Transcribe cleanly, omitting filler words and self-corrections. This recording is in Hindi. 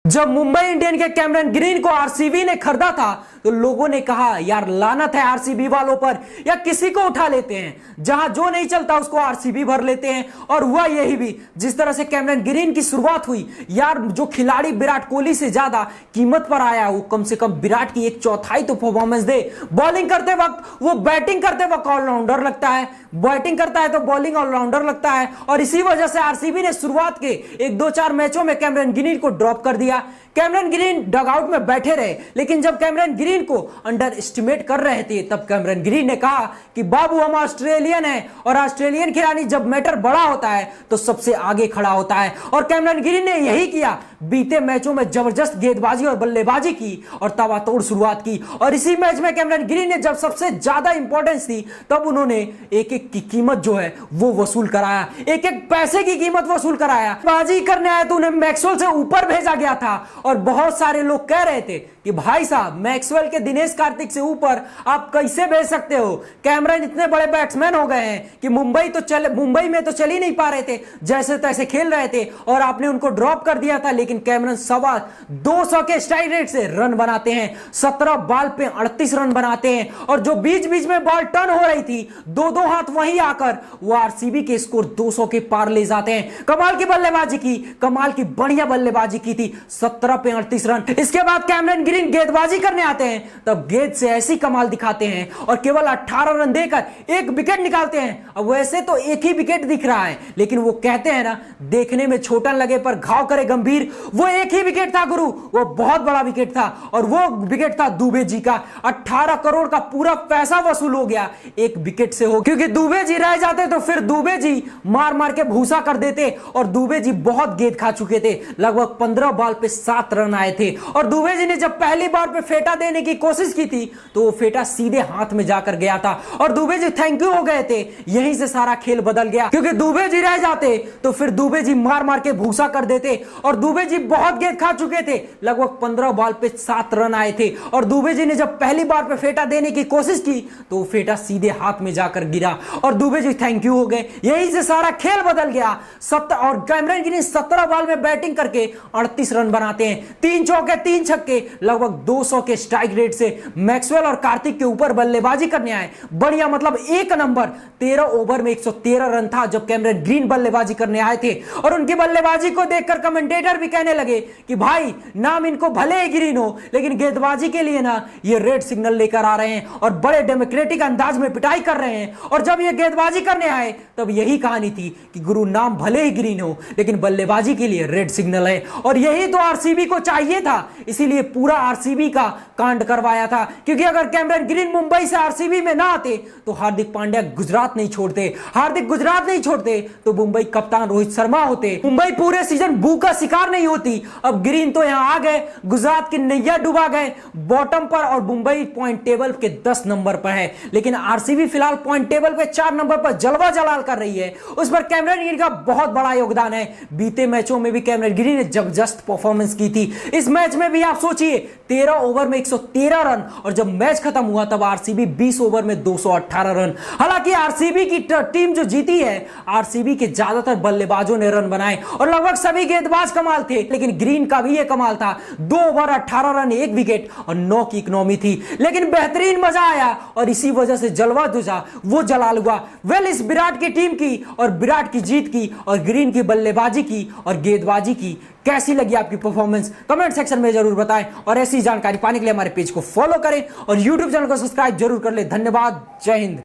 जब मुंबई इंडियन के कैमरन ग्रीन को आरसीबी ने खरीदा था तो लोगों ने कहा यार लानत है आरसीबी वालों पर, या किसी को उठा लेते हैं, जहां जो नहीं चलता उसको आरसीबी भर लेते हैं। और हुआ यही भी। जिस तरह से कैमरन ग्रीन की शुरुआत हुई, यार जो खिलाड़ी विराट कोहली से ज्यादा कीमत पर आया वो कम से कम विराट की एक चौथाई तो परफॉर्मेंस दे। बॉलिंग करते वक्त वो बैटिंग करते वक्त ऑलराउंडर लगता है, बैटिंग करता है तो बॉलिंग ऑलराउंडर लगता है। और इसी वजह से आरसीबी ने शुरुआत के 1-2-4 मैचों में कैमरन ग्रीन को ड्रॉप कर दिया। कैमरन ग्रीन डगआउट में बैठे रहे, लेकिन जब कैमरन ग्रीन को अंडर एस्टिमेट कर रहे थे तब कैमरन ग्रीन ने कहा कि बाबू हम ऑस्ट्रेलियन हैं, और ऑस्ट्रेलियन खिलाड़ी जब मैटर बड़ा होता है तो सबसे आगे खड़ा होता है। और कैमरन ग्रीन ने यही किया। बीते मैचों में जबरदस्त गेंदबाजी और बल्लेबाजी की और तबातोड़ शुरुआत की। और इसी मैच में कैमरन ग्रीन ने जब सबसे ज्यादा इंपॉर्टेंस थी तब उन्होंने एक एक की कीमत जो है वो वसूल कराया, एक एक पैसे की कीमत वसूल कराया। बाजी करने आया तो उन्हें मैक्सवेल से ऊपर भेजा गया था। और बहुत सारे लोग कह रहे थे कि भाई साहब मैक्सवेल के दिनेश कार्तिक से ऊपर आप कैसे भेज सकते हो, कैमरन इतने बड़े बैट्समैन हो गए हैं कि मुंबई में तो चल ही नहीं पा रहे थे, जैसे तैसे खेल रहे थे और आपने उनको ड्रॉप कर दिया था। लेकिन कैमरन 200 के स्ट्राइक रेट से रन बनाते हैं, 17 बॉल पे 38 रन बनाते हैं। और जो बीच बीच में बॉल टर्न हो रही थी, दो हाथ वहीं आकर वो आरसीबी के स्कोर 200 के पार ले जाते हैं। कमाल की बल्लेबाजी की, कमाल की बढ़िया बल्लेबाजी की थी, 17 पे 38 रन। इसके बाद कैमरन ग्रीन गेंदबाजी करने आते हैं, तब गेंद से ऐसी कमाल दिखाते हैं और केवल 18 रन देकर एक विकेट निकालते हैं। अब वैसे तो एक ही विकेट दिख रहा है, लेकिन वो कहते हैं ना, देखने में छोटा लगे पर घाव करे गंभीर। वो एक ही विकेट था गुरु, वो बहुत बड़ा विकेट था, और वो विकेट था दुबे जी का। 18 करोड़ का पूरा पैसा वसूल हो गया एक विकेट से हो, क्योंकि दुबे जी रह जाते तो फिर दुबे जी मार मार के भूसा कर देते। और दुबे जी बहुत गेंद खा चुके थे, लगभग 15 बॉल पे 7 रन आए थे। और दुबे जी ने जब पहली बार पे फेटा देने की कोशिश की थी तो वो फेटा सीधे हाथ में जाकर गया था, और दुबे जी थैंक यू हो गए थे। यहीं से सारा खेल बदल गया, क्योंकि दुबे जी रह जाते तो फिर दुबे जी मार मार के भूसा कर देते। और दुबे जी बहुत गेंद खा चुके थे, लगभग 15 बॉल पे 7 रन आए थे। और दुबे जी ने जब पहली बार पे फेटा देने की कोशिश की तो फेटा सीधे हाथ में जाकर गिरा, और दुबे जी थैंक यू हो गए। यहीं से सारा खेल बदल गया। और कैमरन ग्रीन 17 बॉल में बैटिंग करके 38 रन बनाते हैं, 3 चौके 3 छक्के, लगभग 200 के स्ट्राइक रेट से मैक्सवेल और कार्तिक के ऊपर बल्लेबाजी करने आए। बढ़िया, मतलब एक नंबर। 13 ओवर में 113 रन था जब कैमरन ग्रीन बल्लेबाजी करने आए थे। और उनकी बल्लेबाजी को देखकर कमेंटेटर भी कहने लगे कि भाई नाम इनको भले ही ग्रीन हो, लेकिन गेंदबाजी के लिए ना ये रेड सिग्नल लेकर आ रहे हैं और बड़े डेमोक्रेटिक अंदाज में पिटाई कर रहे हैं। और जब ये गेंदबाजी करने आए तब यही कहानी थी कि गुरु नाम भले ही ग्रीन हो, लेकिन बल्लेबाजी के लिए रेड सिग्नल है। और यही तो आरसीबी को चाहिए था, इसीलिए पूरा आरसीबी का कांड करवाया था। क्योंकि अगर कैमरन ग्रीन मुंबई से आरसीबी में ना आते तो हार्दिक पांड्या गुजरात नहीं छोड़ते, हार्दिक गुजरात नहीं छोड़ते तो मुंबई कप्तान रोहित शर्मा होते, मुंबई पूरे सीजन भू का शिकार नहीं होती। अब ग्रीन तो यहां आ गए, गुजरात की नैया डुबा गए बॉटम पर, और मुंबई पॉइंट टेबल के 10 नंबर पर है। लेकिन आरसीबी फिलहाल पॉइंट टेबल पे 4 नंबर पर जलवा जलाल कर रही है। उस पर कैमरन ग्रीन का बहुत बड़ा योगदान है। बीते मैचों में भी कैमरन ग्रीन ने जबरदस्त परफॉर्मेंस की थी। इस मैच में भी आप सोचिए 13 ओवर में 113 रन, और जब मैच खत्म हुआ तब आरसीबी 20 ओवर में 218 रन। हालांकि आरसीबी की टीम जो जीती है, आरसीबी के ज्यादातर बल्लेबाजों ने रन बनाए और लगभग सभी गेंदबाज कमाल थे, लेकिन ग्रीन का भी यह कमाल था। 2 ओवर 18 रन, 1 विकेट और 9 की इकोनॉमी थी, लेकिन बेहतरीन मजा आया और इसी वजह से जलवा दूजा वो जलाल हुआ। इस विराट की टीम की और विराट की जीत की और ग्रीन की बल्लेबाजी की और गेंदबाजी की कैसी लगी आपकी परफॉर्मेंस, कमेंट सेक्शन में जरूर बताएं। और ऐसी जानकारी पाने के लिए हमारे पेज को फॉलो करें और यूट्यूब चैनल को सब्सक्राइब जरूर कर ले। धन्यवाद, जय हिंद।